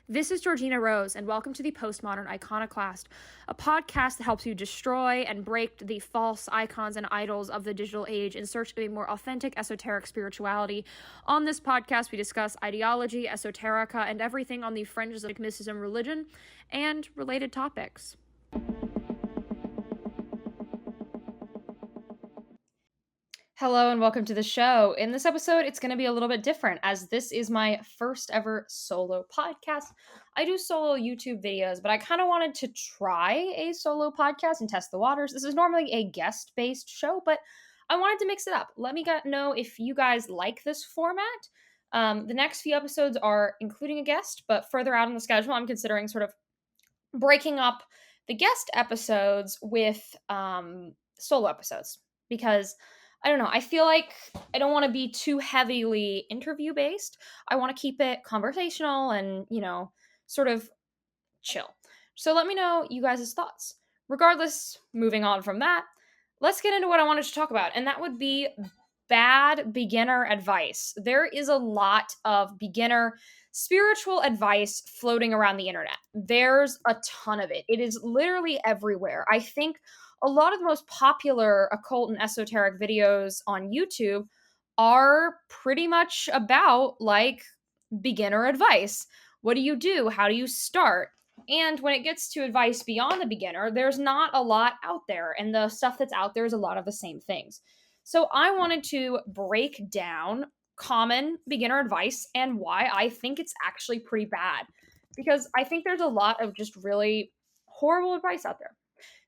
This is Georgina Rose, and welcome to the Postmodern Iconoclast, a podcast that helps you destroy and break the false icons and idols of the digital age in search of a more authentic, esoteric spirituality. On this podcast, we discuss ideology, esoterica, and everything on the fringes of mysticism, religion, and related topics. Hello and welcome to the show. In this episode, it's going to be a little bit different as this is my first ever solo podcast. I do solo YouTube videos, but I kind of wanted to try a solo podcast and test the waters. This is normally a guest-based show, but I wanted to mix it up. Let me know if you guys like this format. The next few episodes are including a guest, but further out on the schedule, I'm considering sort of breaking up the guest episodes with solo episodes because I don't know. I feel like I don't want to be too heavily interview based. I want to keep it conversational and, sort of chill. So let me know you guys' thoughts. Regardless, moving on from that, let's get into what I wanted to talk about, and that would be bad beginner advice. There is a lot of beginner spiritual advice floating around the internet. There's a ton of it. It is literally everywhere. I think a lot of the most popular occult and esoteric videos on YouTube are pretty much about like beginner advice. What do you do? How do you start? And when it gets to advice beyond the beginner, there's not a lot out there. And the stuff that's out there is a lot of the same things. So I wanted to break down common beginner advice and why I think it's actually pretty bad. Because I think there's a lot of just really horrible advice out there.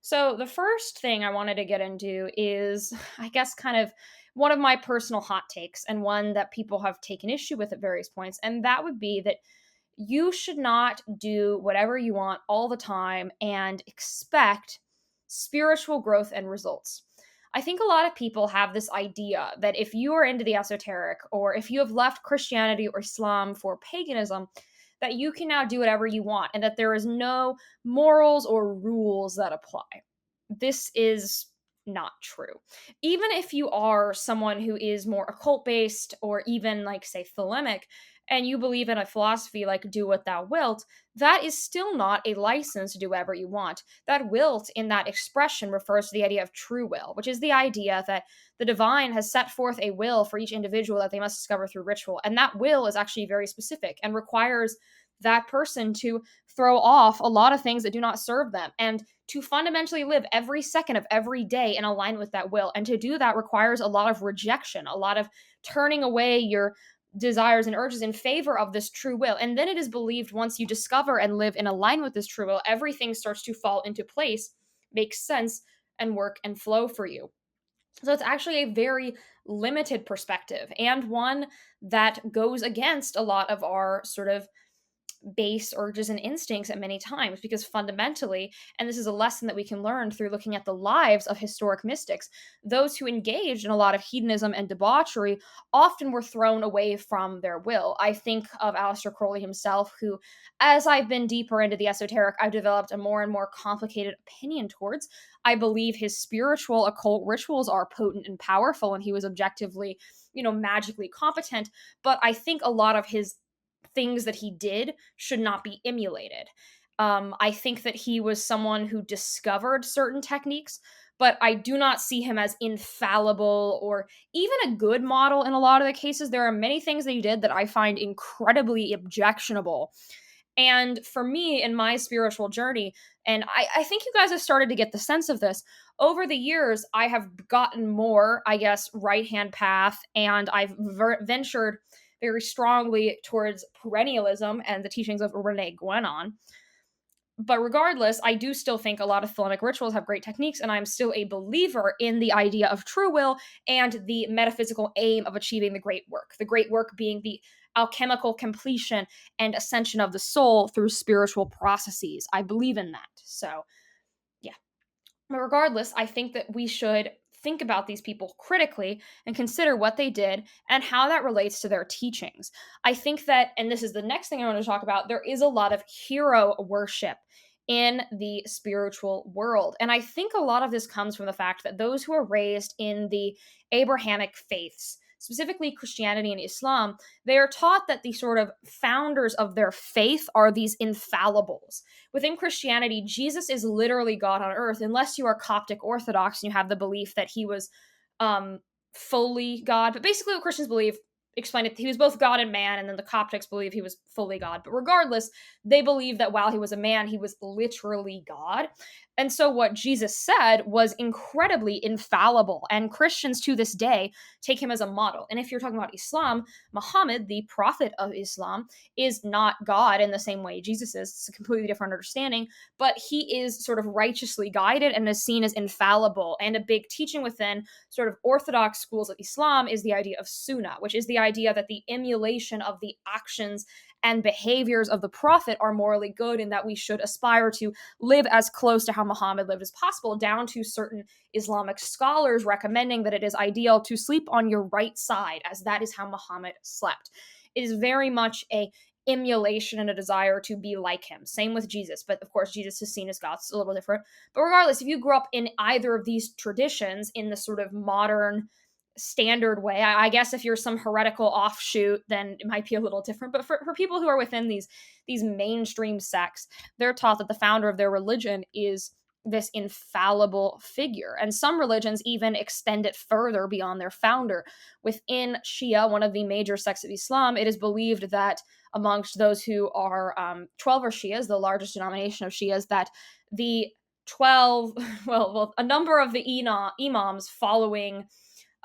So the first thing I wanted to get into is, I guess, kind of one of my personal hot takes and one that people have taken issue with at various points. And that would be that you should not do whatever you want all the time and expect spiritual growth and results. I think a lot of people have this idea that if you are into the esoteric or if you have left Christianity or Islam for paganism, that you can now do whatever you want and that there is no morals or rules that apply. This is not true. Even if you are someone who is more occult based or even like say thelemic and you believe in a philosophy like do what thou wilt, that is still not a license to do whatever you want. That wilt in that expression refers to the idea of true will, which is the idea that the divine has set forth a will for each individual that they must discover through ritual. And that will is actually very specific and requires that person to throw off a lot of things that do not serve them and to fundamentally live every second of every day in alignment with that will. And to do that requires a lot of rejection, a lot of turning away your desires and urges in favor of this true will. And then it is believed once you discover and live in alignment with this true will, everything starts to fall into place, make sense, and work and flow for you. So it's actually a very limited perspective and one that goes against a lot of our sort of base urges and instincts at many times because fundamentally, and this is a lesson that we can learn through looking at the lives of historic mystics, those who engaged in a lot of hedonism and debauchery often were thrown away from their will. I think of Aleister Crowley himself, who, as I've been deeper into the esoteric, I've developed a more and more complicated opinion towards. I believe his spiritual occult rituals are potent and powerful, and he was objectively, magically competent, but I think a lot of his things that he did should not be emulated. I think that he was someone who discovered certain techniques, but I do not see him as infallible or even a good model in a lot of the cases. There are many things that he did that I find incredibly objectionable. And for me, in my spiritual journey, and I think you guys have started to get the sense of this, over the years, I have gotten more, I guess, right-hand path, and I've ventured very strongly towards perennialism and the teachings of Rene Guénon. But regardless, I do still think a lot of Thelemic rituals have great techniques, and I'm still a believer in the idea of true will and the metaphysical aim of achieving the great work. The great work being the alchemical completion and ascension of the soul through spiritual processes. I believe in that. So, yeah. But regardless, I think that we should think about these people critically and consider what they did and how that relates to their teachings. I think that, and this is the next thing I want to talk about, there is a lot of hero worship in the spiritual world. And I think a lot of this comes from the fact that those who are raised in the Abrahamic faiths, specifically Christianity and Islam, they are taught that the sort of founders of their faith are these infallibles. Within Christianity, Jesus is literally God on earth, unless you are Coptic Orthodox and you have the belief that he was um, fully God. But basically, what Christians believe, explain it, he was both God and man, and then the Coptics believe he was fully God. But regardless, they believe that while he was a man, he was literally God. And so what Jesus said was incredibly infallible, and Christians to this day take him as a model. And if you're talking about Islam, Muhammad, the prophet of Islam, is not God in the same way Jesus is. It's a completely different understanding, but he is sort of righteously guided and is seen as infallible. And a big teaching within sort of orthodox schools of Islam is the idea of sunnah, which is the idea that the emulation of the actions and behaviors of the prophet are morally good, and that we should aspire to live as close to how Muhammad lived as possible, down to certain Islamic scholars recommending that it is ideal to sleep on your right side, as that is how Muhammad slept. It is very much a emulation and a desire to be like him. Same with Jesus, but of course Jesus is seen as God, so it's a little different. But regardless, if you grew up in either of these traditions in the sort of modern standard way, I guess if you're some heretical offshoot, then it might be a little different. But for people who are within these mainstream sects, they're taught that the founder of their religion is this infallible figure. And some religions even extend it further beyond their founder. Within Shia, one of the major sects of Islam, it is believed that amongst those who are 12 are Shias, the largest denomination of Shias, that the 12, well, a number of the imams following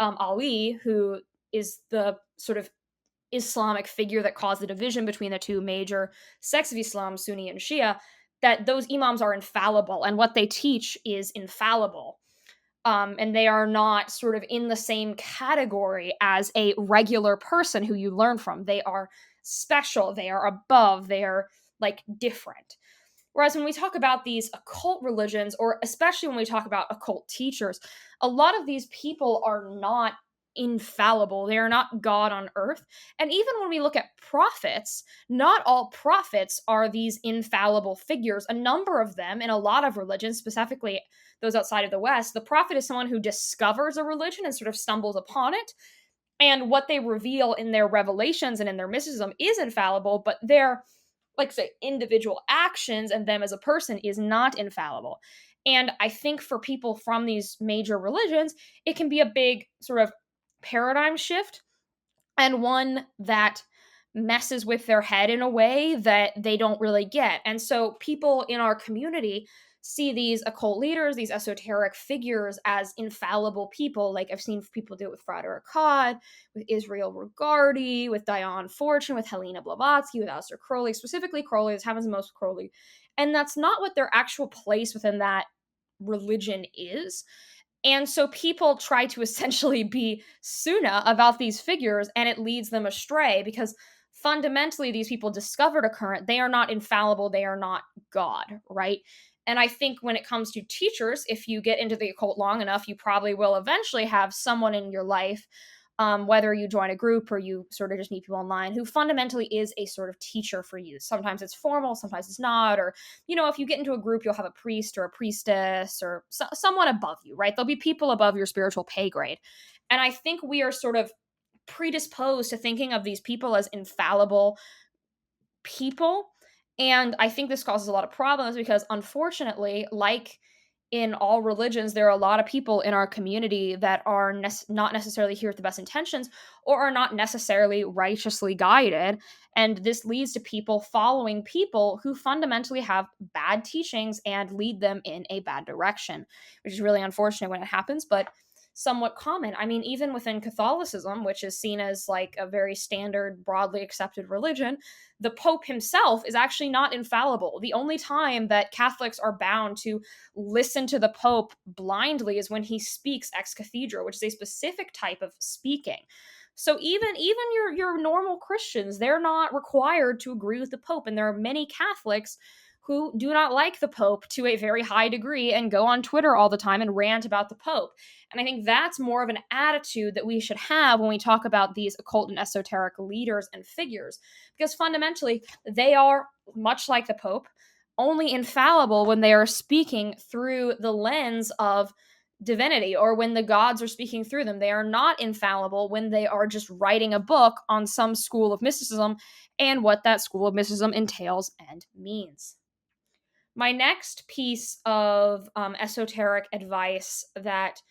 Ali, who is the sort of Islamic figure that caused the division between the two major sects of Islam, Sunni and Shia, that those imams are infallible, and what they teach is infallible. And they are not sort of in the same category as a regular person who you learn from. They are special, they are above, they are like different. Whereas when we talk about these occult religions, or especially when we talk about occult teachers, a lot of these people are not infallible. They are not God on earth. And even when we look at prophets, not all prophets are these infallible figures. A number of them in a lot of religions, specifically those outside of the West, the prophet is someone who discovers a religion and sort of stumbles upon it. And what they reveal in their revelations and in their mysticism is infallible, but their, like say, individual actions and them as a person is not infallible. And I think for people from these major religions, it can be a big sort of paradigm shift, and one that messes with their head in a way that they don't really get. And so people in our community see these occult leaders, these esoteric figures, as infallible people. Like I've seen people do it with Frater Akkad, with Israel Regardie, with Diane Fortune, with Helena Blavatsky, with Aleister Crowley, specifically Crowley. This happens most with Crowley. And that's not what their actual place within that religion is. And so people try to essentially be Sunnah about these figures, and it leads them astray because fundamentally these people discovered a current. They are not infallible, they are not God, right? And I think when it comes to teachers, if you get into the occult long enough, you probably will eventually have someone in your life, whether you join a group or you sort of just meet people online, who fundamentally is a sort of teacher for you. Sometimes it's formal, sometimes it's not. Or, you know, if you get into a group, you'll have a priest or a priestess or someone above you, right? There'll be people above your spiritual pay grade. And I think we are sort of predisposed to thinking of these people as infallible people. And I think this causes a lot of problems because, unfortunately, like in all religions, there are a lot of people in our community that are not necessarily here with the best intentions, or are not necessarily righteously guided. And this leads to people following people who fundamentally have bad teachings and lead them in a bad direction, which is really unfortunate when it happens, but somewhat common. I mean, even within Catholicism, which is seen as like a very standard, broadly accepted religion, the Pope himself is actually not infallible. The only time that Catholics are bound to listen to the Pope blindly is when he speaks ex cathedra, which is a specific type of speaking. So even your normal Christians, they're not required to agree with the Pope. And there are many Catholics who do not like the Pope to a very high degree and go on Twitter all the time and rant about the Pope. And I think that's more of an attitude that we should have when we talk about these occult and esoteric leaders and figures, because fundamentally they are, much like the Pope, only infallible when they are speaking through the lens of divinity or when the gods are speaking through them. They are not infallible when they are just writing a book on some school of mysticism and what that school of mysticism entails and means. My next piece of esoteric advice that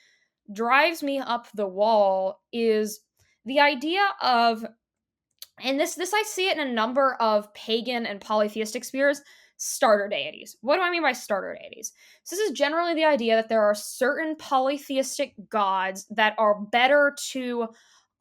drives me up the wall is the idea of, and this I see it in a number of pagan and polytheistic spheres, starter deities. What do I mean by starter deities? So this is generally the idea that there are certain polytheistic gods that are better to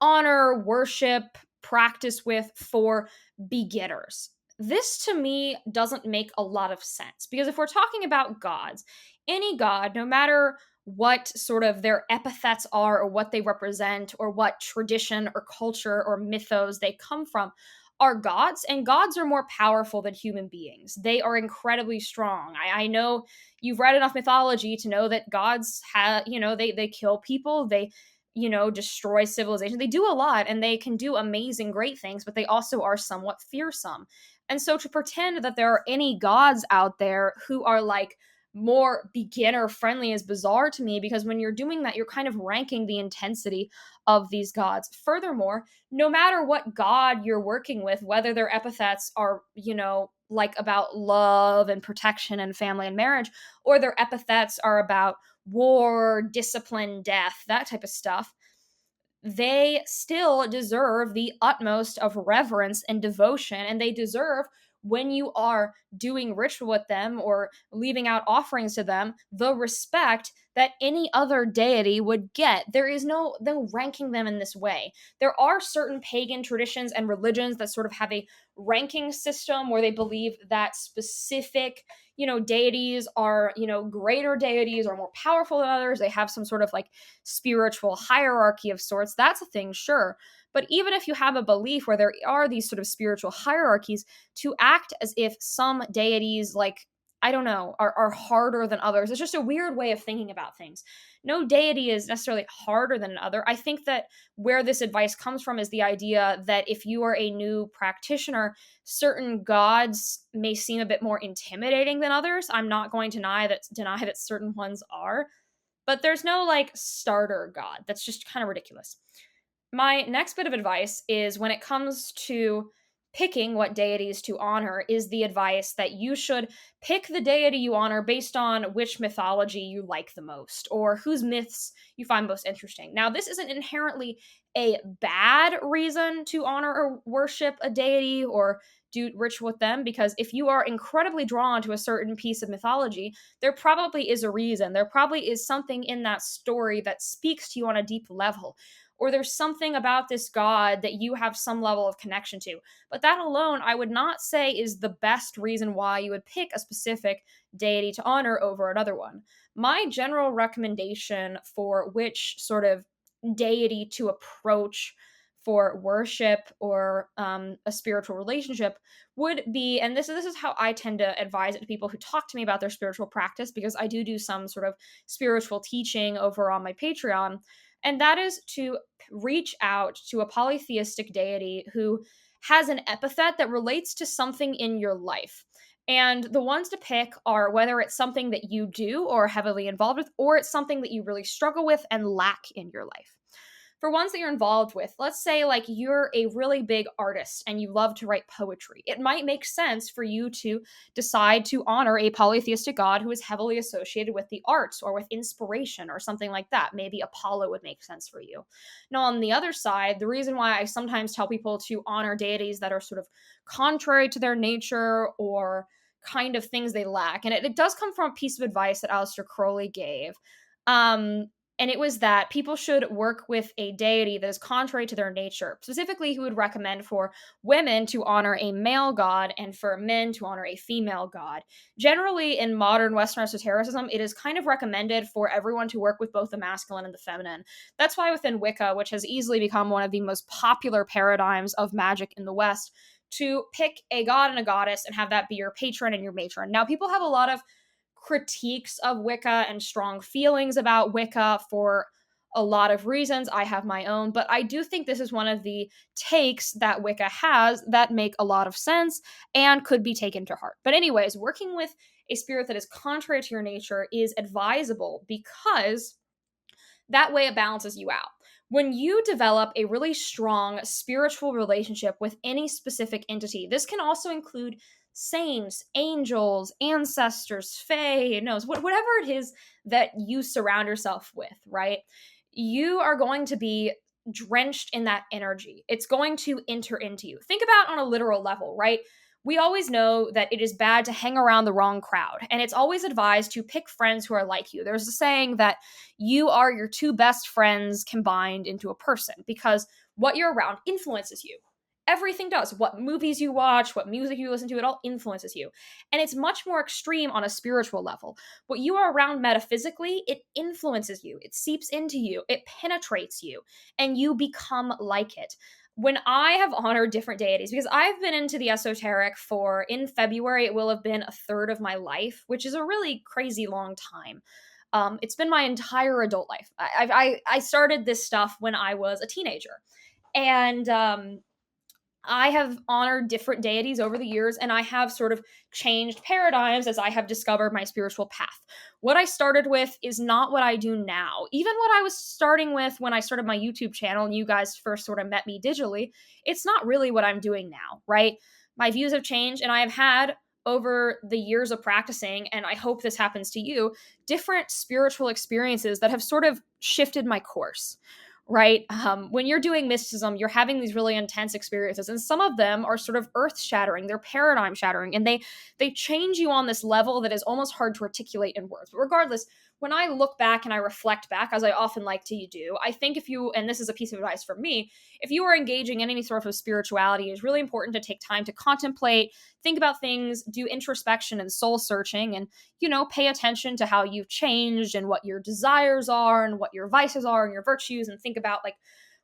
honor, worship, practice with for beginners. This to me doesn't make a lot of sense because if we're talking about gods, any god, no matter what sort of their epithets are or what they represent or what tradition or culture or mythos they come from, are gods, and gods are more powerful than human beings. They are incredibly strong. I know you've read enough mythology to know that gods have, they kill people, they destroy civilization. They do a lot and they can do amazing, great things, but they also are somewhat fearsome. And so to pretend that there are any gods out there who are like more beginner friendly is bizarre to me, because when you're doing that, you're kind of ranking the intensity of these gods. Furthermore, no matter what god you're working with, whether their epithets are, like about love and protection and family and marriage, or their epithets are about war, discipline, death, that type of stuff, they still deserve the utmost of reverence and devotion, and they deserve, when you are doing ritual with them or leaving out offerings to them, the respect that any other deity would get. There is no ranking them in this way. There are certain pagan traditions and religions that sort of have a ranking system where they believe that specific deities are greater deities or more powerful than others. They have some sort of like spiritual hierarchy of sorts. That's a thing, sure. But even if you have a belief where there are these sort of spiritual hierarchies, to act as if some deities, like, I don't know, are harder than others, it's just a weird way of thinking about things. No deity is necessarily harder than another. I think that where this advice comes from is the idea that if you are a new practitioner, certain gods may seem a bit more intimidating than others. I'm not going to deny that certain ones are, but there's no like starter god. That's just kind of ridiculous. My next bit of advice is when it comes to picking what deities to honor, is the advice that you should pick the deity you honor based on which mythology you like the most or whose myths you find most interesting. Now, this isn't inherently a bad reason to honor or worship a deity or do ritual with them, because if you are incredibly drawn to a certain piece of mythology, there probably is a reason. There probably is something in that story that speaks to you on a deep level, or there's something about this god that you have some level of connection to. But that alone, I would not say is the best reason why you would pick a specific deity to honor over another one. My general recommendation for which sort of deity to approach for worship or a spiritual relationship would be, and this is how I tend to advise it to people who talk to me about their spiritual practice, because I do some sort of spiritual teaching over on my Patreon, and that is to reach out to a polytheistic deity who has an epithet that relates to something in your life. And the ones to pick are whether it's something that you do or are heavily involved with, or it's something that you really struggle with and lack in your life. For ones that you're involved with, let's say like you're a really big artist and you love to write poetry. It might make sense for you to decide to honor a polytheistic god who is heavily associated with the arts or with inspiration or something like that. Maybe Apollo would make sense for you. Now, on the other side, the reason why I sometimes tell people to honor deities that are sort of contrary to their nature or kind of things they lack, and it does come from a piece of advice that Aleister Crowley gave. Um, and it was that people should work with a deity that is contrary to their nature. Specifically, he would recommend for women to honor a male god and for men to honor a female god. Generally, in modern Western esotericism, it is kind of recommended for everyone to work with both the masculine and the feminine. That's why within Wicca, which has easily become one of the most popular paradigms of magic in the West, to pick a god and a goddess and have that be your patron and your matron. Now, people have a lot of critiques of Wicca and strong feelings about Wicca for a lot of reasons. I have my own, but I do think this is one of the takes that Wicca has that make a lot of sense and could be taken to heart. But anyways, working with a spirit that is contrary to your nature is advisable because That way it balances you out. When you develop a really strong spiritual relationship with any specific entity, this can also include saints, angels, ancestors, fae, knows, whatever it is that you surround yourself with, right? You are going to be drenched in that energy. It's going to enter into you. Think about on a literal level, right? We always know that it is bad to hang around the wrong crowd, and it's always advised to pick friends who are like you. There's a saying that you are your two best friends combined into a person because what you're around influences you. Everything does. What movies you watch, what music you listen to, it all influences you. And it's much more extreme on a spiritual level. What you are around metaphysically, it influences you, it seeps into you, it penetrates you, and you become like it. When I have honored different deities, because I've been into the esoteric for, in February, it will have been a third of my life, which is a really crazy long time. It's been my entire adult life. I started this stuff when I was a teenager. And I have honored different deities over the years, and I have sort of changed paradigms as I have discovered my spiritual path. What I started with is not what I do now. Even what I was starting with when I started my YouTube channel and you guys first sort of met me digitally, it's not really what I'm doing now, right? My views have changed, and I have had over the years of practicing, and I hope this happens to you, different spiritual experiences that have sort of shifted my course, right? When you're doing mysticism, you're having these really intense experiences, and some of them are sort of earth shattering, they're paradigm shattering, and they change you on this level that is almost hard to articulate in words. But regardless, when I look back and I reflect back, as I often like to do, I think if you, and this is a piece of advice from me, if you are engaging in any sort of spirituality, it's really important to take time to contemplate, think about things, do introspection and soul searching, and pay attention to how you've changed and what your desires are and what your vices are and your virtues, and think about like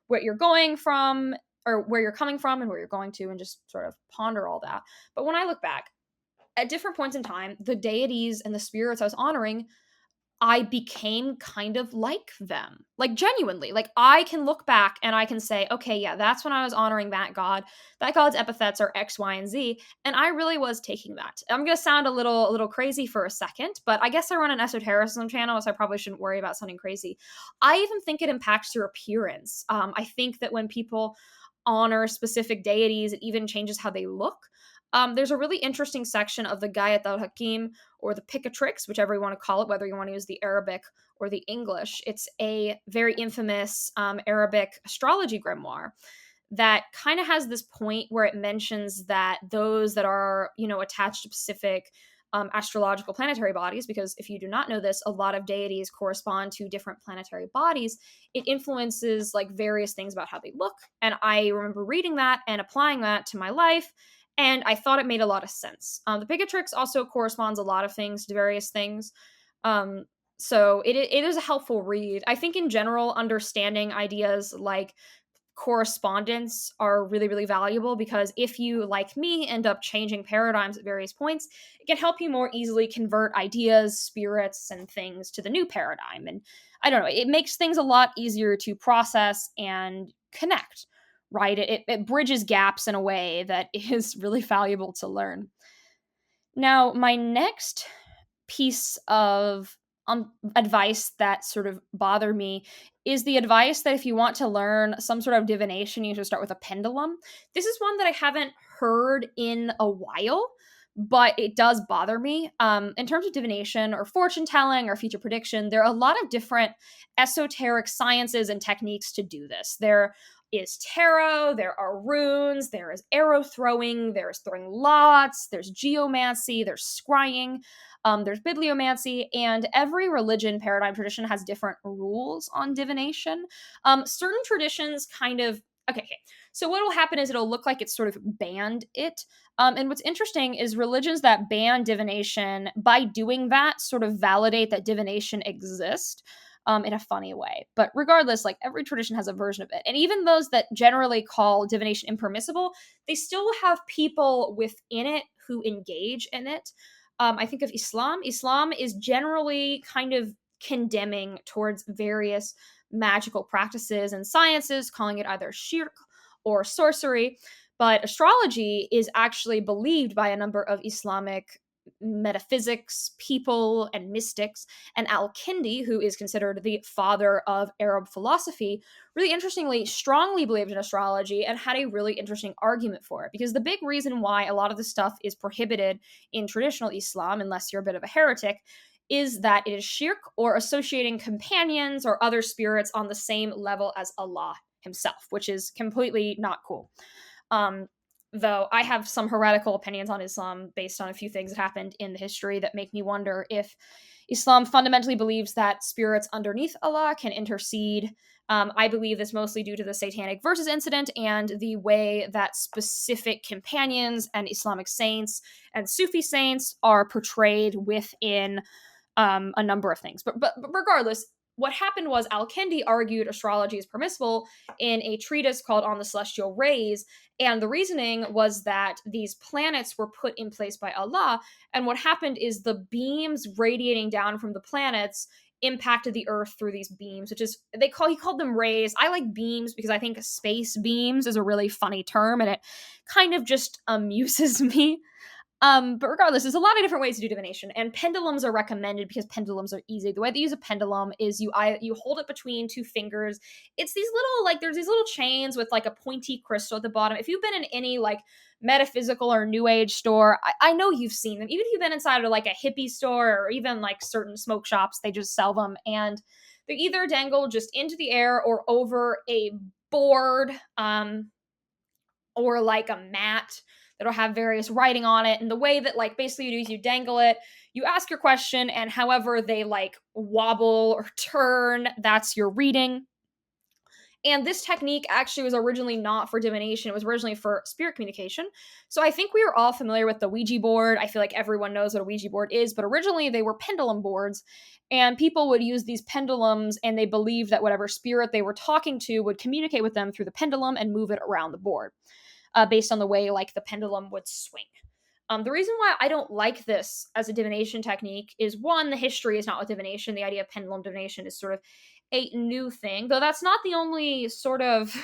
what you're going from or where you're coming from and where you're going to, and just sort of ponder all that. But when I look back at different points in time, the deities and the spirits I was honoring, I became kind of like them. Like genuinely. Like I can look back and I can say, okay, yeah, that's when I was honoring that god. That god's epithets are X, Y, and Z. And I really was taking that. I'm gonna sound a little crazy for a second, but I guess I run an esotericism channel, so I probably shouldn't worry about sounding crazy. I even think it impacts your appearance. I think that when people honor specific deities, it even changes how they look. There's a really interesting section of the Gayat al-Hakim, or the Picatrix, whichever you want to call it, whether you want to use the Arabic or the English. It's a very infamous Arabic astrology grimoire that kind of has this point where it mentions that those that are, attached to specific astrological planetary bodies, because if you do not know this, a lot of deities correspond to different planetary bodies. It influences like various things about how they look. And I remember reading that and applying that to my life, and I thought it made a lot of sense. The Picatrix also corresponds a lot of things to various things. Um, so it is a helpful read. I think in general, understanding ideas like correspondence are really, really valuable, because if you, like me, end up changing paradigms at various points, it can help you more easily convert ideas, spirits, and things to the new paradigm. And I don't know, it makes things a lot easier to process and connect, right? It bridges gaps in a way that is really valuable to learn. Now, my next piece of advice that sort of bother me is the advice that if you want to learn some sort of divination, you should start with a pendulum. This is one that I haven't heard in a while, but it does bother me. In terms of divination or fortune telling or future prediction, there are a lot of different esoteric sciences and techniques to do this. There is tarot, there are runes, there is arrow throwing, there's throwing lots, there's geomancy, there's scrying. There's bibliomancy, and every religion, paradigm, tradition has different rules on divination. Certain traditions kind of okay. So what will happen is it'll look like it's sort of banned it. And what's interesting is religions that ban divination, by doing that, sort of validate that divination exists. In a funny way. But regardless, like every tradition has a version of it. And even those that generally call divination impermissible, they still have people within it who engage in it. I think of Islam. Islam is generally kind of condemning towards various magical practices and sciences, calling it either shirk or sorcery. But astrology is actually believed by a number of Islamic metaphysics people and mystics. And Al-Kindi, who is considered the father of Arab philosophy, really interestingly strongly believed in astrology and had a really interesting argument for it. Because the big reason why a lot of this stuff is prohibited in traditional Islam, unless you're a bit of a heretic, is that it is shirk, or associating companions or other spirits on the same level as Allah himself, which is completely not cool. Um, though I have some heretical opinions on Islam based on a few things that happened in the history that make me wonder if Islam fundamentally believes that spirits underneath Allah can intercede. I believe this mostly due to the Satanic Verses incident and the way that specific companions and Islamic saints and Sufi saints are portrayed within a number of things. But regardless, what happened was Al-Kindi argued astrology is permissible in a treatise called On the Celestial Rays, and the reasoning was that these planets were put in place by Allah, and what happened is the beams radiating down from the planets impacted the earth through these beams, which is he called them rays. I like beams because I think space beams is a really funny term and it kind of just amuses me. But regardless, there's a lot of different ways to do divination, and pendulums are recommended because pendulums are easy. The way they use a pendulum is you hold it between two fingers. It's these little, like, there's these little chains with like a pointy crystal at the bottom. If you've been in any like metaphysical or new age store, I know you've seen them. Even if you've been inside of like a hippie store or even like certain smoke shops, they just sell them, and they're either dangled just into the air or over a board, or like a mat that'll have various writing on it. And the way that, like, basically you do is you dangle it, you ask your question, and however they like wobble or turn, that's your reading. And this technique actually was originally not for divination, it was originally for spirit communication. So I think we are all familiar with the Ouija board. I feel like everyone knows what a Ouija board is, but originally they were pendulum boards. And people would use these pendulums, and they believed that whatever spirit they were talking to would communicate with them through the pendulum and move it around the board, based on the way like the pendulum would swing. The reason why I don't like this as a divination technique is, one, the history is not with divination. The idea of pendulum divination is sort of a new thing, though that's not the only sort of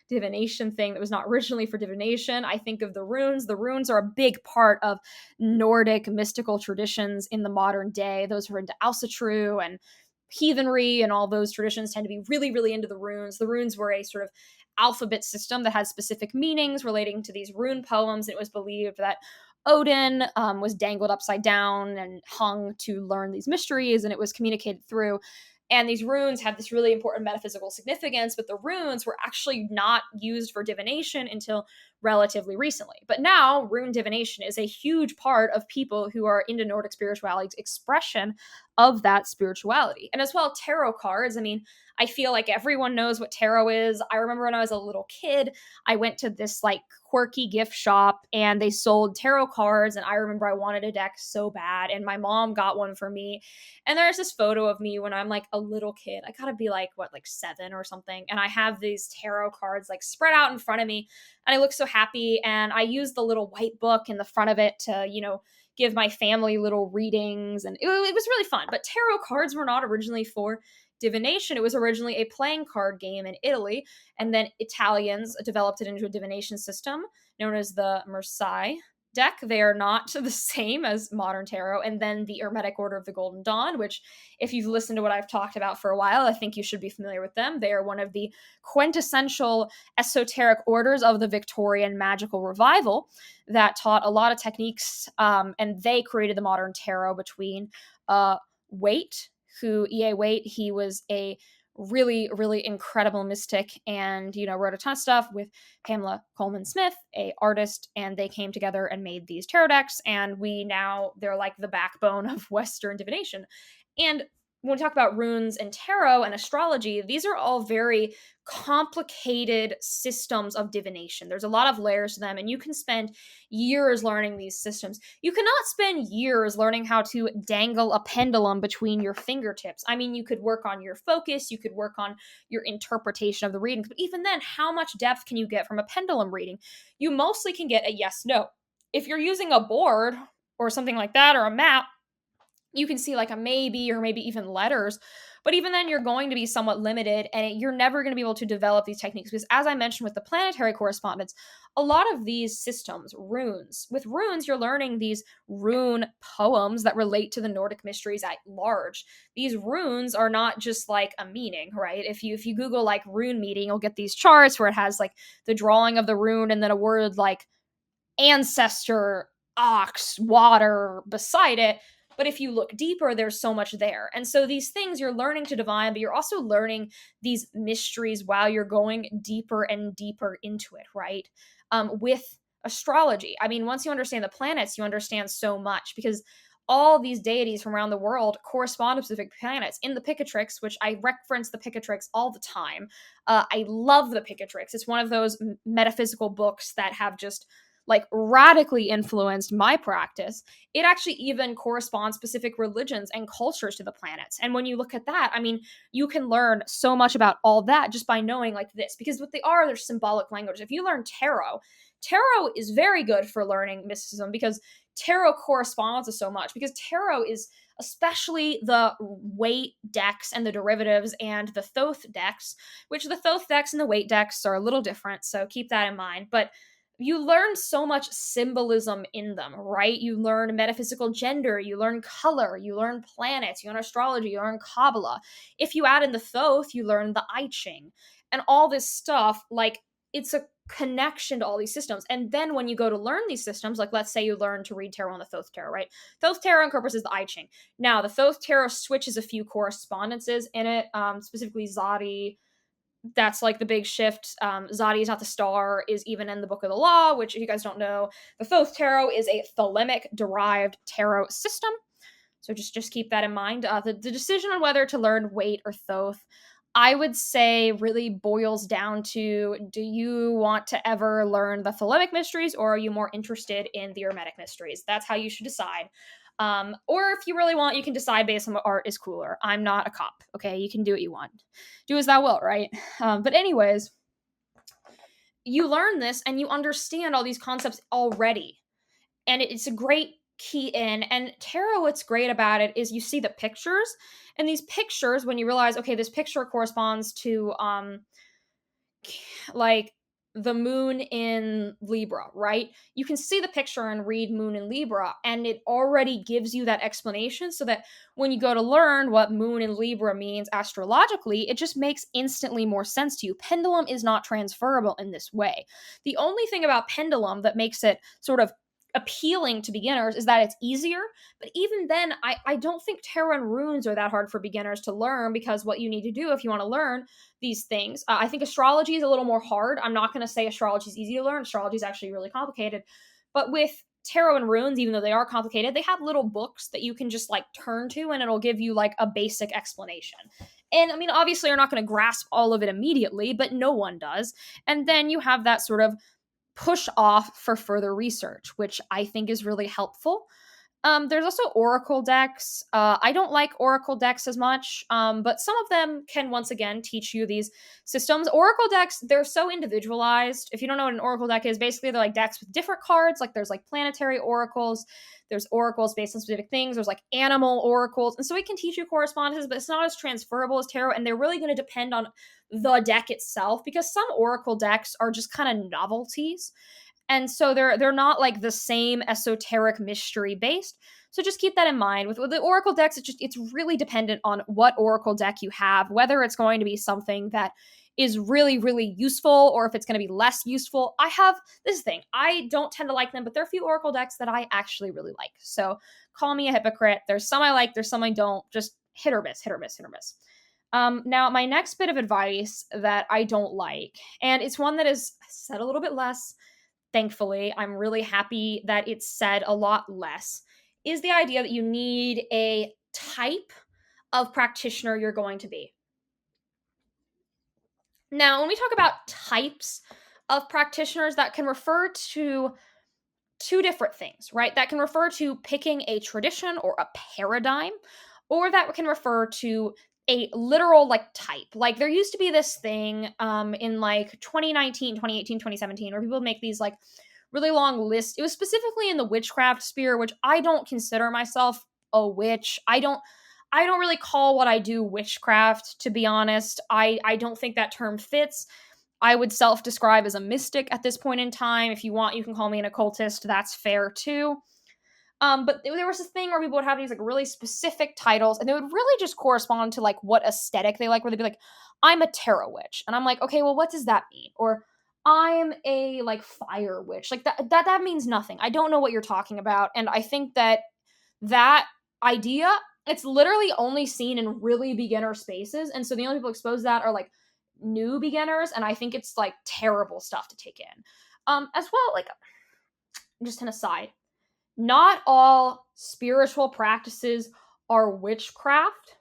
divination thing that was not originally for divination. I think of the runes. The runes are a big part of Nordic mystical traditions in the modern day. Those who are into Asatru and heathenry and all those traditions tend to be really, really into the runes. The runes were a sort of alphabet system that had specific meanings relating to these rune poems. It was believed that Odin was dangled upside down and hung to learn these mysteries, and it was communicated through. And these runes had this really important metaphysical significance, but the runes were actually not used for divination until relatively recently. But now, rune divination is a huge part of people who are into Nordic spirituality's expression of that spirituality. And as well, tarot cards. I mean, I feel like everyone knows what tarot is. I remember when I was a little kid, I went to this like quirky gift shop and they sold tarot cards. And I remember I wanted a deck so bad, and my mom got one for me. And there's this photo of me when I'm like a little kid. I gotta be like, what, like 7 or something. And I have these tarot cards like spread out in front of me. And I look so happy. And I use the little white book in the front of it to, give my family little readings. And it was really fun. But tarot cards were not originally for divination. It was originally a playing card game in Italy, and then Italians developed it into a divination system known as the Marseille deck. They are not the same as modern tarot. And then the Hermetic Order of the Golden Dawn, which, if you've listened to what I've talked about for a while, I think you should be familiar with them. They are one of the quintessential esoteric orders of the Victorian magical revival that taught a lot of techniques, and they created the modern tarot between Waite, who E.A. Waite, he was a really, really incredible mystic, and wrote a ton of stuff with Pamela Coleman Smith, a artist, and they came together and made these tarot decks, and they're like the backbone of Western divination. And when we talk about runes and tarot and astrology, these are all very complicated systems of divination. There's a lot of layers to them, and you can spend years learning these systems. You cannot spend years learning how to dangle a pendulum between your fingertips. I mean, you could work on your focus, you could work on your interpretation of the readings, but even then, how much depth can you get from a pendulum reading? You mostly can get a yes-no. If you're using a board or something like that, or a map, you can see like a maybe or maybe even letters. But even then, you're going to be somewhat limited, and you're never going to be able to develop these techniques because, as I mentioned with the planetary correspondence, a lot of these systems, runes, with runes, you're learning these rune poems that relate to the Nordic mysteries at large. These runes are not just like a meaning, right? If you Google like rune meaning, you'll get these charts where it has like the drawing of the rune and then a word like ancestor, ox, water beside it. But if you look deeper, there's so much there. And so these things you're learning to divine, but you're also learning these mysteries while you're going deeper and deeper into it, right? With astrology. I mean, once you understand the planets, you understand so much because all these deities from around the world correspond to specific planets. In the Picatrix, which I reference the Picatrix all the time, I love the Picatrix. It's one of those metaphysical books that have just like radically influenced my practice. It actually even corresponds specific religions and cultures to the planets. And when you look at that, I mean, you can learn so much about all that just by knowing like this, because what they are, they're symbolic language. If you learn tarot is very good for learning mysticism because tarot corresponds to so much, because tarot is especially the weight decks and the derivatives and the Thoth decks, which the Thoth decks and the weight decks are a little different, so keep that in mind. But you learn so much symbolism in them, right? You learn metaphysical gender, you learn color, you learn planets, you learn astrology, you learn Kabbalah. If you add in the Thoth, you learn the I Ching. And all this stuff, like, it's a connection to all these systems. And then when you go to learn these systems, like let's say you learn to read tarot on the Thoth tarot, right? Thoth tarot encompasses the I Ching. Now, the Thoth tarot switches a few correspondences in it, specifically Zadi. That's like the big shift. Zadi is not the star is even in the Book of the Law, which if you guys don't know, the Thoth tarot is a Thelemic derived tarot system. So just keep that in mind. The decision on whether to learn weight or Thoth, I would say, really boils down to, do you want to ever learn the Thelemic mysteries, or are you more interested in the Hermetic mysteries? That's how you should decide. Or if you really want, you can decide based on what art is cooler. I'm not a cop, okay? You can do what you want. Do as thou wilt, right? But anyways, you learn this and you understand all these concepts already. And it's a great key in. And tarot, what's great about it is you see the pictures. And these pictures, when you realize, okay, this picture corresponds to like the moon in Libra, right? You can see the picture and read moon in Libra, and it already gives you that explanation so that when you go to learn what moon in Libra means astrologically, it just makes instantly more sense to you. Pendulum is not transferable in this way. The only thing about pendulum that makes it sort of appealing to beginners is that it's easier, but even then I don't think tarot and runes are that hard for beginners to learn, because what you need to do if you want to learn these things, I think astrology is a little more hard. I'm not going to say astrology is easy to learn. Astrology is actually really complicated, but with tarot and runes, even though they are complicated, they have little books that you can just like turn to and it'll give you like a basic explanation. And I mean, obviously you're not going to grasp all of it immediately, but no one does. And then you have that sort of push off for further research, which I think is really helpful. There's also oracle decks. I don't like oracle decks as much, but some of them can once again teach you these systems. Oracle decks, they're so individualized. If you don't know what an oracle deck is, basically they're like decks with different cards. Like there's like planetary oracles, there's oracles based on specific things, there's like animal oracles, and so it can teach you correspondences, but it's not as transferable as tarot, and they're really going to depend on the deck itself, because some oracle decks are just kind of novelties. And so they're not like the same esoteric mystery based. So just keep that in mind. With the oracle decks, it's really dependent on what oracle deck you have, whether it's going to be something that is really, really useful or if it's going to be less useful. I have this thing. I don't tend to like them, but there are a few oracle decks that I actually really like. So call me a hypocrite. There's some I like, there's some I don't. Just hit or miss, hit or miss, hit or miss. Now, my next bit of advice that I don't like, and it's one that is said a little bit less, thankfully, I'm really happy that it's said a lot less, is the idea that you need a type of practitioner you're going to be. Now, when we talk about types of practitioners, that can refer to two different things, right? That can refer to picking a tradition or a paradigm, or that can refer to a literal like type. Like there used to be this thing in like 2019, 2018, 2017, where people make these like really long lists. It was specifically in the witchcraft sphere, which I don't consider myself a witch. I don't really call what I do witchcraft, to be honest. I don't think that term fits. I would self-describe as a mystic at this point in time. If you want, you can call me an occultist. That's fair too. But there was this thing where people would have these like really specific titles, and they would really just correspond to like what aesthetic they like. Where they'd be like, "I'm a tarot witch," and I'm like, "Okay, well, what does that mean?" Or "I'm a like fire witch." Like that means nothing. I don't know what you're talking about, and I think that idea, it's literally only seen in really beginner spaces, and so the only people exposed to that are like new beginners, and I think it's like terrible stuff to take in. As well, like just an aside, not all spiritual practices are witchcraft.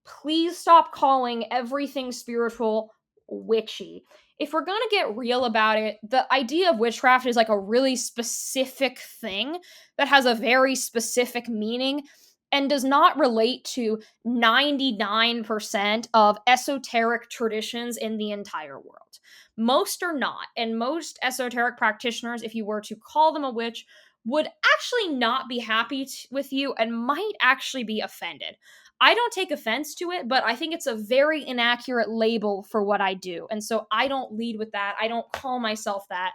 Please stop calling everything spiritual witchy. If we're going to get real about it, the idea of witchcraft is like a really specific thing that has a very specific meaning and does not relate to 99% of esoteric traditions in the entire world. Most are not, and most esoteric practitioners, if you were to call them a witch, would actually not be happy with you and might actually be offended. I don't take offense to it, but I think it's a very inaccurate label for what I do. And so I don't lead with that. I don't call myself that.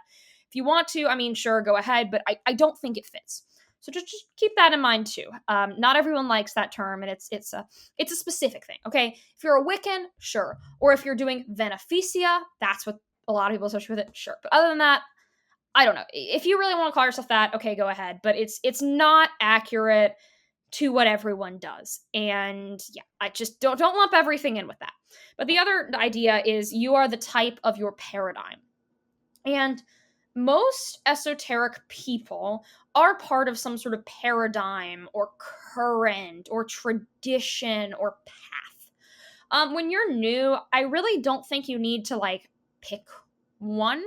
If you want to, I mean, sure, go ahead, but I don't think it fits. So just keep that in mind too. Not everyone likes that term, and it's a specific thing. Okay, if you're a Wiccan, sure, or if you're doing beneficia, that's what a lot of people associate with it. Sure, but other than that, I don't know. If you really want to call yourself that, okay, go ahead. But it's not accurate to what everyone does. And yeah, I just don't lump everything in with that. But the other idea is you are the type of your paradigm. And most esoteric people are part of some sort of paradigm or current or tradition or path. When you're new, I really don't think you need to like pick one.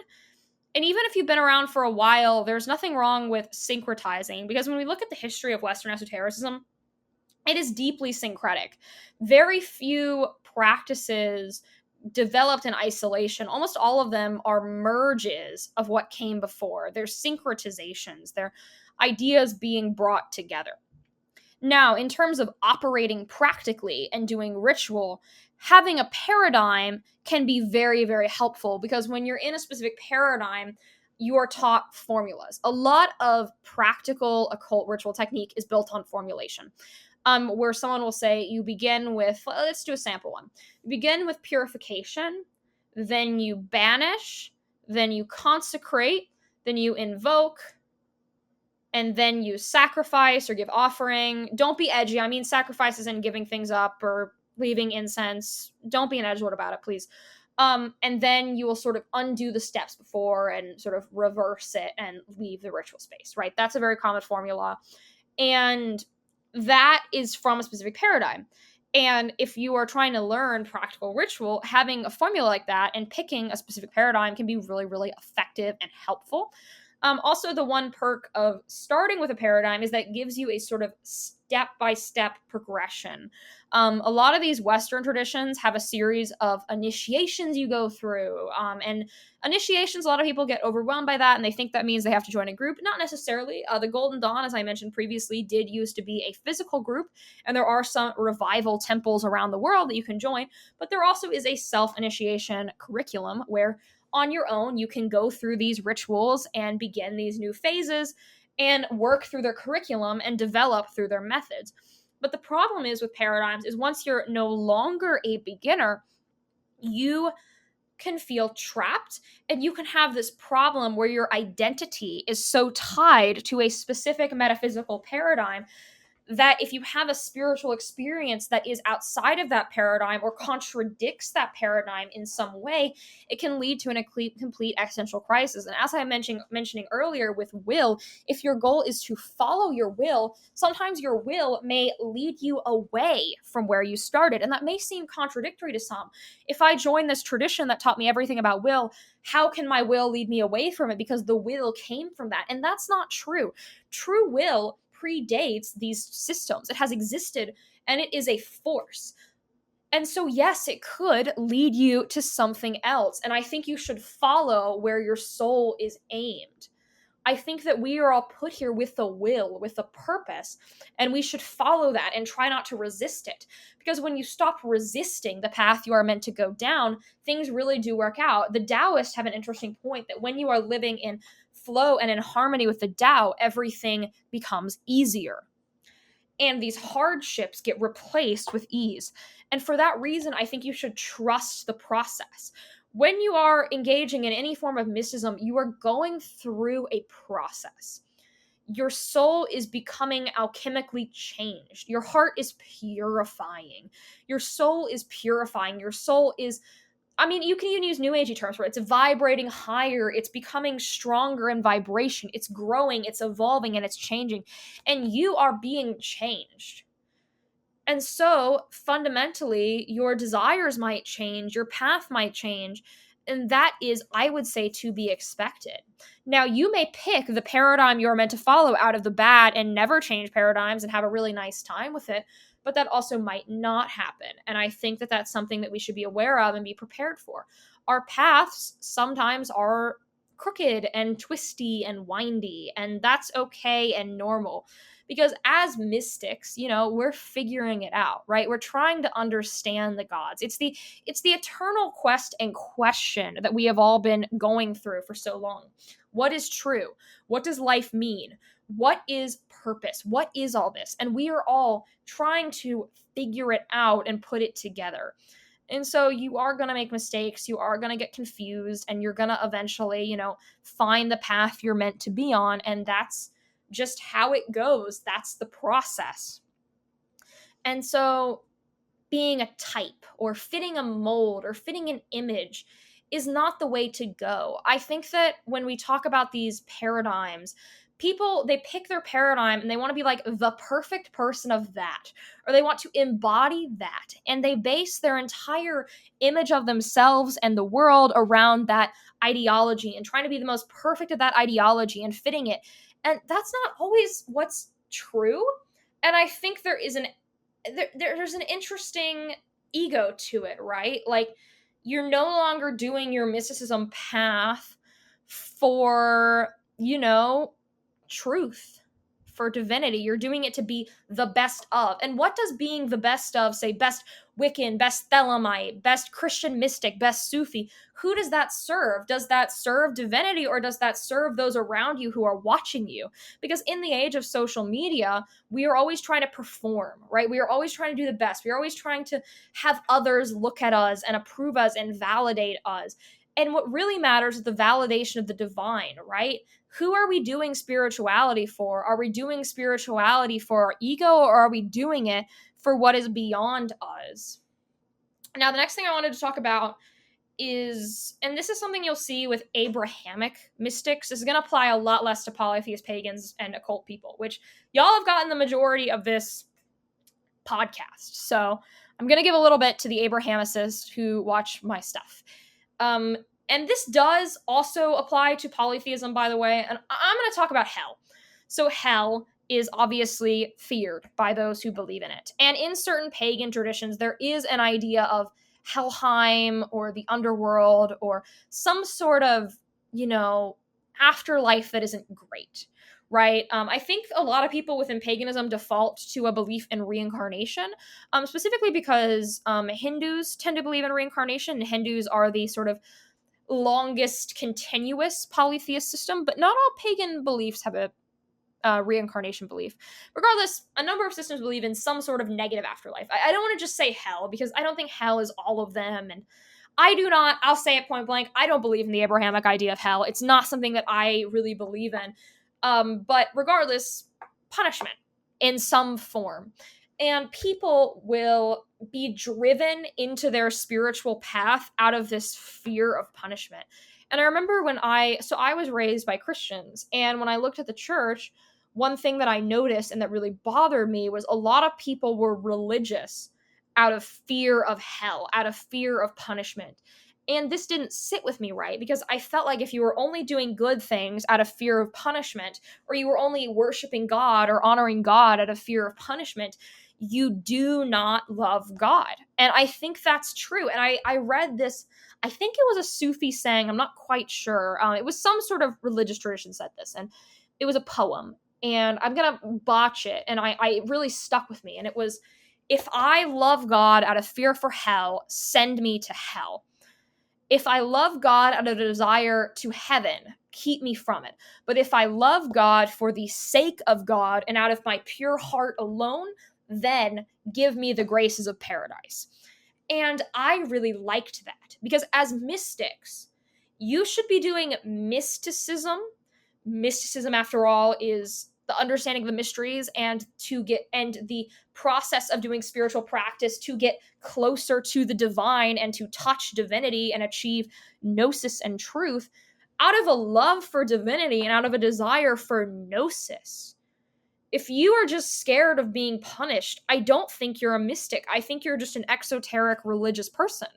And even if you've been around for a while, there's nothing wrong with syncretizing, because when we look at the history of Western esotericism, it is deeply syncretic. Very few practices developed in isolation. Almost all of them are merges of what came before. They're syncretizations, they're ideas being brought together. Now, in terms of operating practically and doing ritual, having a paradigm can be very, very helpful, because when you're in a specific paradigm, you are taught formulas. A lot of practical occult ritual technique is built on formulation. Where someone will say, you begin with, let's do a sample one. You begin with purification, then you banish, then you consecrate, then you invoke, and then you sacrifice or give offering. Don't be edgy. I mean, sacrifices and giving things up or leaving incense. Don't be an edgelord about it, please. And then you will sort of undo the steps before and sort of reverse it and leave the ritual space, right? That's a very common formula. And that is from a specific paradigm. And if you are trying to learn practical ritual, having a formula like that and picking a specific paradigm can be really, really effective and helpful. Also, the one perk of starting with a paradigm is that it gives you a sort of step-by-step progression. A lot of these Western traditions have a series of initiations you go through. And initiations, a lot of people get overwhelmed by that, and they think that means they have to join a group. Not necessarily. The Golden Dawn, as I mentioned previously, did used to be a physical group, and there are some revival temples around the world that you can join, but there also is a self-initiation curriculum where on your own, you can go through these rituals and begin these new phases and work through their curriculum and develop through their methods. But the problem is with paradigms is once you're no longer a beginner, you can feel trapped, and you can have this problem where your identity is so tied to a specific metaphysical paradigm that if you have a spiritual experience that is outside of that paradigm or contradicts that paradigm in some way, it can lead to an complete existential crisis. And as I mentioning earlier with will, if your goal is to follow your will, sometimes your will may lead you away from where you started. And that may seem contradictory to some. If I join this tradition that taught me everything about will, how can my will lead me away from it? Because the will came from that. And that's not true. True will predates these systems. It has existed, and it is a force. And so, yes, it could lead you to something else. And I think you should follow where your soul is aimed. I think that we are all put here with a will, with a purpose, and we should follow that and try not to resist it. Because when you stop resisting the path you are meant to go down, things really do work out. The Taoists have an interesting point that when you are living in flow and in harmony with the Tao, everything becomes easier. And these hardships get replaced with ease. And for that reason, I think you should trust the process. When you are engaging in any form of mysticism, you are going through a process. Your soul is becoming alchemically changed. Your heart is purifying. Your soul is purifying. Your soul is, you can even use new agey terms where it's vibrating higher, it's becoming stronger in vibration, it's growing, it's evolving, and it's changing. And you are being changed. And so, fundamentally, your desires might change, your path might change, and that is, I would say, to be expected. Now, you may pick the paradigm you're meant to follow out of the bat and never change paradigms and have a really nice time with it, but that also might not happen. And I think that that's something that we should be aware of and be prepared for. Our paths sometimes are crooked and twisty and windy, and that's okay and normal. Because as mystics, we're figuring it out, right? We're trying to understand the gods. It's the eternal quest and question that we have all been going through for so long. What is true? What does life mean? What is purpose? What is all this? And we are all trying to figure it out and put it together. And so you are going to make mistakes, you are going to get confused, and you're going to eventually, find the path you're meant to be on, and that's just how it goes. That's the process. And so being a type or fitting a mold or fitting an image is not the way to go. I think that when we talk about these paradigms, people, they pick their paradigm and they want to be like the perfect person of that, or they want to embody that, and they base their entire image of themselves and the world around that ideology and trying to be the most perfect of that ideology and fitting it. And that's not always what's true. And I think there's an interesting ego to it, right? Like, you're no longer doing your mysticism path for, truth, for divinity. You're doing it to be the best of. And what does being the best of say? Best Wiccan, best Thelemite, best Christian mystic, best Sufi. Who does that serve? Does that serve divinity, or does that serve those around you who are watching you? Because in the age of social media, we are always trying to perform, right? We are always trying to do the best. We are always trying to have others look at us and approve us and validate us. And what really matters is the validation of the divine, right? Who are we doing spirituality for? Are we doing spirituality for our ego, or are we doing it for what is beyond us? Now, the next thing I wanted to talk about is, and this is something you'll see with Abrahamic mystics, this is going to apply a lot less to polytheist pagans and occult people, which y'all have gotten the majority of this podcast. So I'm going to give a little bit to the Abrahamicists who watch my stuff. And this does also apply to polytheism, by the way, and I'm going to talk about hell. So hell is obviously feared by those who believe in it. And in certain pagan traditions, there is an idea of Helheim or the underworld or some sort of, afterlife that isn't great, right? I think a lot of people within paganism default to a belief in reincarnation, specifically because Hindus tend to believe in reincarnation. Hindus are the sort of longest continuous polytheist system, but not all pagan beliefs have a reincarnation belief. Regardless, a number of systems believe in some sort of negative afterlife. I don't want to just say hell, because I don't think hell is all of them, and I'll say it point blank, I don't believe in the Abrahamic idea of hell. It's not something that I really believe in. But regardless, punishment in some form. And people will be driven into their spiritual path out of this fear of punishment. And I remember when I was raised by Christians, and when I looked at the church, one thing that I noticed and that really bothered me was a lot of people were religious out of fear of hell, out of fear of punishment. And this didn't sit with me right, because I felt like if you were only doing good things out of fear of punishment, or you were only worshiping God or honoring God out of fear of punishment, you do not love God. And I think that's true. And I read this, I think it was a Sufi saying, I'm not quite sure. It was some sort of religious tradition said this, and it was a poem. And I'm going to botch it. And it really stuck with me. And it was, if I love God out of fear for hell, send me to hell. If I love God out of a desire to heaven, keep me from it. But if I love God for the sake of God and out of my pure heart alone, then give me the graces of paradise. And I really liked that because as mystics, you should be doing mysticism. Mysticism, after all, is the understanding of the mysteries and the process of doing spiritual practice to get closer to the divine and to touch divinity and achieve gnosis and truth out of a love for divinity and out of a desire for gnosis. If you are just scared of being punished, I don't think you're a mystic. I think you're just an exoteric religious person.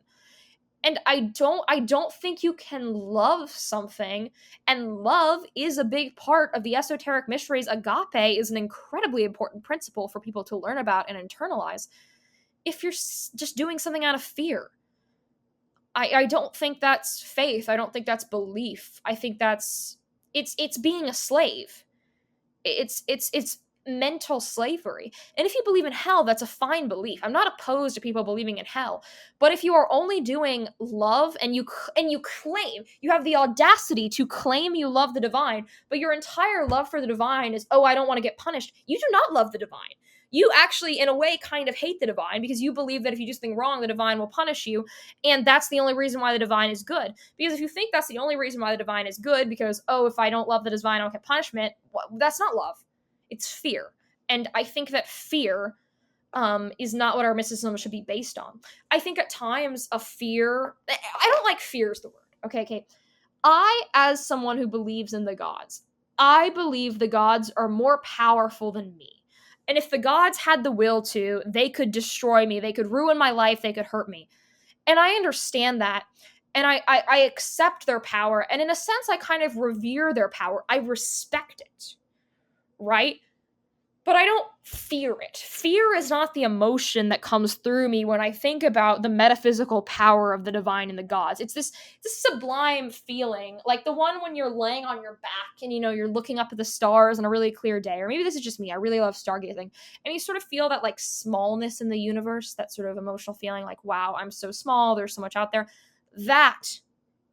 And I don't think you can love something, and love is a big part of the esoteric mysteries. Agape is an incredibly important principle for people to learn about and internalize. If you're just doing something out of fear, I don't think that's faith. I don't think that's belief. I think that's it's being a slave. It's mental slavery. And if you believe in hell, that's a fine belief. I'm not opposed to people believing in hell. But if you are only doing love and you claim, you have the audacity to claim you love the divine, but your entire love for the divine is, oh, I don't want to get punished. You do not love the divine. You actually, in a way, kind of hate the divine because you believe that if you do something wrong, the divine will punish you. And that's the only reason why the divine is good. Because if you think that's the only reason why the divine is good, because, oh, if I don't love the divine, I'll get punishment, well, that's not love. It's fear. And I think that fear is not what our mysticism should be based on. I think at times a fear, I don't like fear is the word. Okay. I, as someone who believes in the gods, I believe the gods are more powerful than me. And if the gods had the will to, they could destroy me. They could ruin my life. They could hurt me. And I understand that. And I accept their power. And in a sense, I kind of revere their power. I respect it. Right? But I don't fear it. Fear is not the emotion that comes through me when I think about the metaphysical power of the divine and the gods. It's this sublime feeling, like the one when you're laying on your back and, you're looking up at the stars on a really clear day. Or maybe this is just me. I really love stargazing. And you sort of feel that like smallness in the universe, that sort of emotional feeling like, wow, I'm so small. There's so much out there. That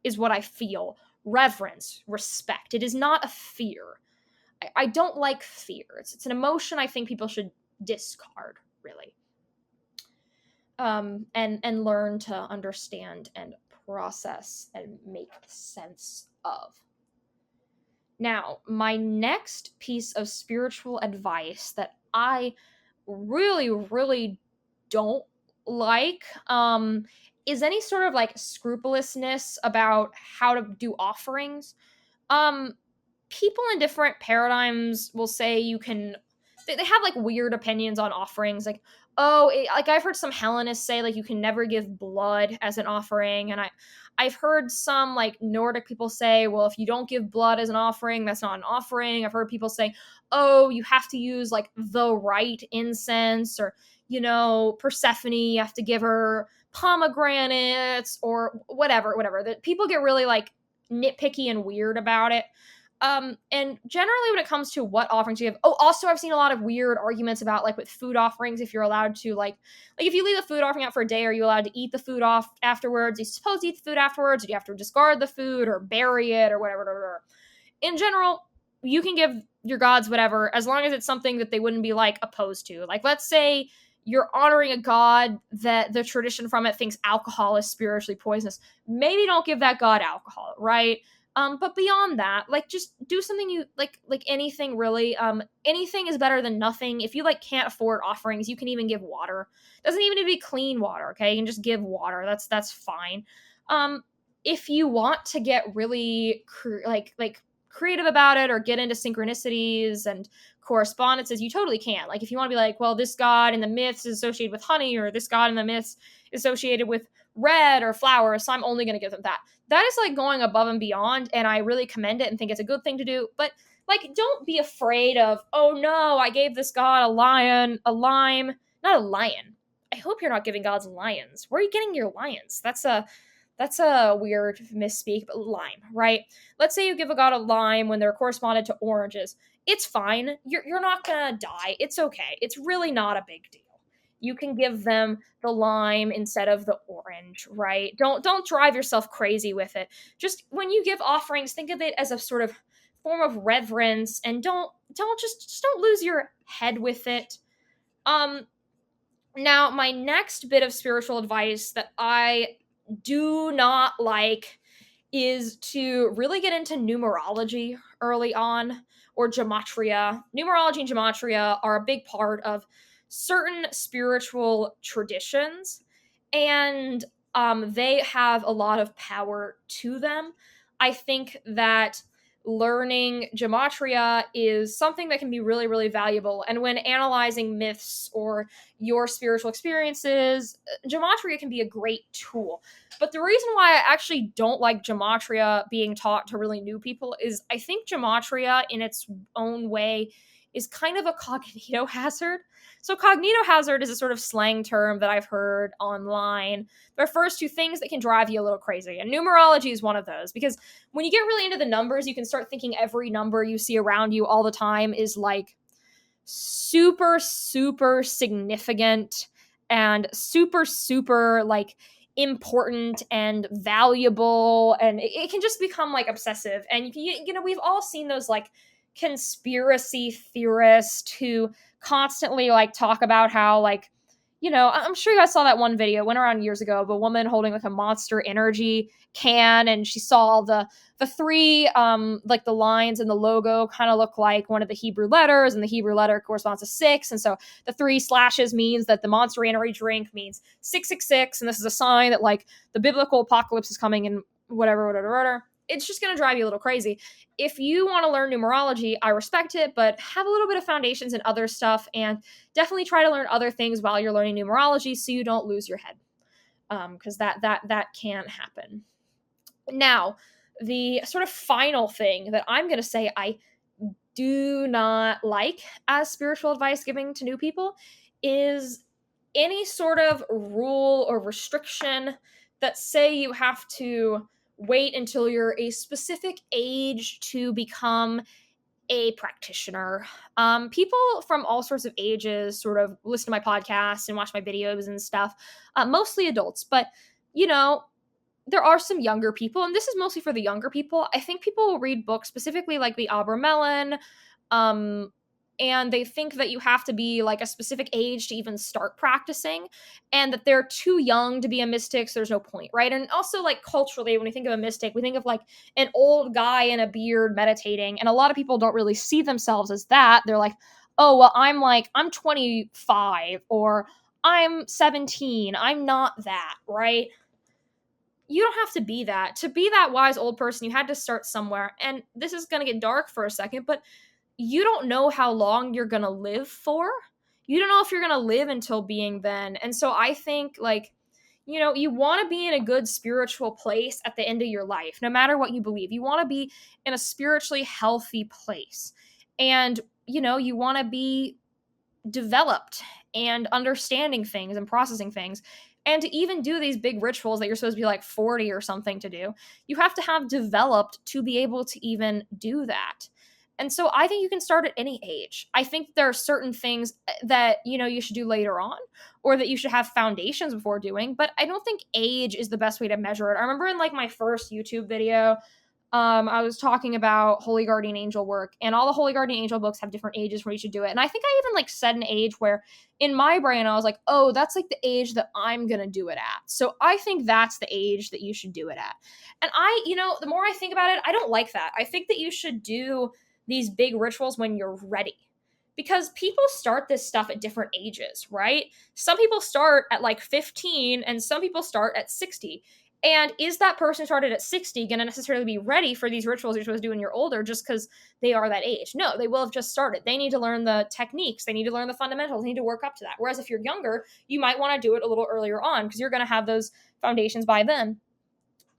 is what I feel. Reverence, respect. It is not a fear. I don't like fear. It's an emotion I think people should discard, really. And learn to understand and process and make sense of. Now, my next piece of spiritual advice that I really, really don't like is any sort of like scrupulousness about how to do offerings. People in different paradigms will say they have like weird opinions on offerings, like, like I've heard some Hellenists say like you can never give blood as an offering, and I've heard some like Nordic people say, well, if you don't give blood as an offering, that's not an offering. I've heard people say, oh, you have to use like the right incense, or Persephone, you have to give her pomegranates or whatever. That people get really like nitpicky and weird about it. And generally when it comes to what offerings you give, also I've seen a lot of weird arguments about like with food offerings, if you're allowed to like if you leave the food offering out for a day, are you allowed to eat the food off afterwards? Are you supposed to eat the food afterwards? Do you have to discard the food or bury it or whatever? In general, you can give your gods whatever, as long as it's something that they wouldn't be like opposed to. Like, let's say you're honoring a god that the tradition from it thinks alcohol is spiritually poisonous. Maybe don't give that god alcohol, right? But beyond that, like, just do something you like anything really. Anything is better than nothing. If you like can't afford offerings, you can even give water. Doesn't even need to be clean water. Okay, you can just give water. That's fine. If you want to get really creative about it or get into synchronicities and correspondences, you totally can. Like, if you want to be like, well, this god in the myths is associated with honey, or this god in the myths is associated with red or flowers, so I'm only going to give them that. That is like going above and beyond, and I really commend it and think it's a good thing to do. But like, don't be afraid of, oh no, I gave this god a lion, a lime, Not a lion. I hope you're not giving gods lions. Where are you getting your lions? That's a weird misspeak, but lime, right? Let's say you give a god a lime when they're corresponded to oranges. It's fine. You're not gonna die. It's okay. It's really not a big deal. You can give them the lime instead of the orange, right? Don't drive yourself crazy with it. Just when you give offerings, think of it as a sort of form of reverence, and don't don't lose your head with it. Um Now, my next bit of spiritual advice that I do not like is to really get into numerology early on, or gematria. Numerology and gematria are a big part of certain spiritual traditions, and they have a lot of power to them. I think that learning gematria is something that can be really, really valuable. And when analyzing myths or your spiritual experiences, gematria can be a great tool. But the reason why I actually don't like gematria being taught to really new people is I think gematria in its own way is kind of a cognito hazard. So, cognito hazard is a sort of slang term that I've heard online that refers to things that can drive you a little crazy. And numerology is one of those because when you get really into the numbers, you can start thinking every number you see around you all the time is like super, super significant and super, super like important and valuable. And it can just become like obsessive. And we've all seen those like conspiracy theorists who constantly like talk about how like, I'm sure you guys saw that one video, it went around years ago, of a woman holding like a Monster Energy can, and she saw the three like the lines in the logo kind of look like one of the Hebrew letters, and the Hebrew letter corresponds to 6, and so the 3 slashes means that the Monster Energy drink means 666, and this is a sign that like the biblical apocalypse is coming, and whatever. It's just going to drive you a little crazy. If you want to learn numerology, I respect it, but have a little bit of foundations in other stuff, and definitely try to learn other things while you're learning numerology so you don't lose your head, because that can happen. Now, the sort of final thing that I'm going to say I do not like as spiritual advice giving to new people is any sort of rule or restriction that say you have to wait until you're a specific age to become a practitioner. People from all sorts of ages sort of listen to my podcast and watch my videos and stuff, mostly adults, but you know, there are some younger people, and this is mostly for the younger people. I think people will read books specifically like the Abramelin, um, and they think that you have to be like a specific age to even start practicing, and that they're too young to be a mystic, so there's no point, right? And also, like culturally, when we think of a mystic, we think of like an old guy in a beard meditating, and a lot of people don't really see themselves as that. They're like, oh, well, I'm 25, or I'm 17. I'm not that, right? You don't have to be that. To be that wise old person, you had to start somewhere. And this is going to get dark for a second, but you don't know how long you're going to live for. You don't know if you're going to live until being then. And so I think, like, you want to be in a good spiritual place at the end of your life, no matter what you believe. You want to be in a spiritually healthy place. And, you want to be developed and understanding things and processing things. And to even do these big rituals that you're supposed to be like 40 or something to do, you have to have developed to be able to even do that. And so I think you can start at any age. I think there are certain things that, you should do later on, or that you should have foundations before doing, but I don't think age is the best way to measure it. I remember in like my first YouTube video, I was talking about Holy Guardian Angel work, and all the Holy Guardian Angel books have different ages where you should do it. And I think I even like set an age where in my brain I was like, oh, that's like the age that I'm gonna do it at. So I think that's the age that you should do it at. And the more I think about it, I don't like that. I think that you should do these big rituals when you're ready. Because people start this stuff at different ages, right? Some people start at like 15 and some people start at 60. And is that person who started at 60 going to necessarily be ready for these rituals you're supposed to do when you're older just because they are that age? No, they will have just started. They need to learn the techniques. They need to learn the fundamentals. They need to work up to that. Whereas if you're younger, you might want to do it a little earlier on because you're going to have those foundations by then.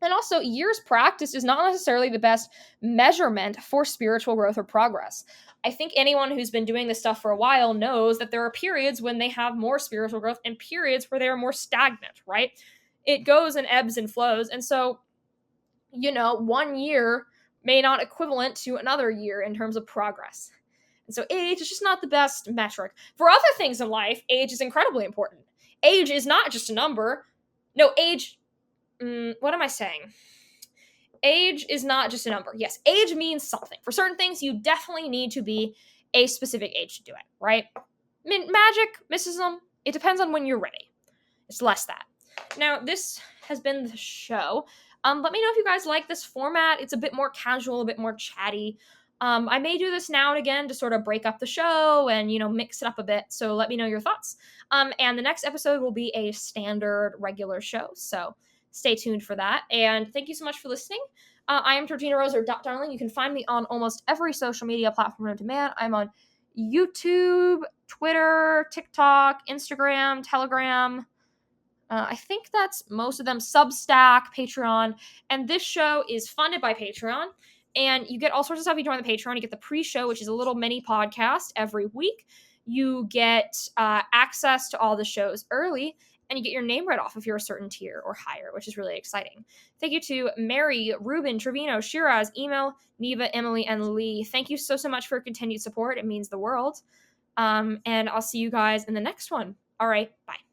And also, years practiced is not necessarily the best measurement for spiritual growth or progress. I think anyone who's been doing this stuff for a while knows that there are periods when they have more spiritual growth and periods where they are more stagnant, right? It goes in ebbs and flows. And so, 1 year may not equivalent to another year in terms of progress. And so age is just not the best metric. For other things in life, age is incredibly important. Age is not just a number. No, age, what am I saying? Age is not just a number. Yes, age means something. For certain things, you definitely need to be a specific age to do it, right? Magic, mysticism, it depends on when you're ready. It's less that. Now, this has been the show. Let me know if you guys like this format. It's a bit more casual, a bit more chatty. I may do this now and again to sort of break up the show and, mix it up a bit. So let me know your thoughts. And the next episode will be a standard regular show. So stay tuned for that. And thank you so much for listening. I am Georgina Rose or Dot Darling. You can find me on almost every social media platform known to man. I'm on YouTube, Twitter, TikTok, Instagram, Telegram. I think that's most of them. Substack, Patreon. And this show is funded by Patreon. And you get all sorts of stuff. You join the Patreon. You get the pre-show, which is a little mini podcast every week. You get access to all the shows early. And you get your name read off if you're a certain tier or higher, which is really exciting. Thank you to Mary, Ruben, Trevino, Shiraz, Email, Neva, Emily, and Lee. Thank you so much for your continued support. It means the world. And I'll see you guys in the next one. All right, bye.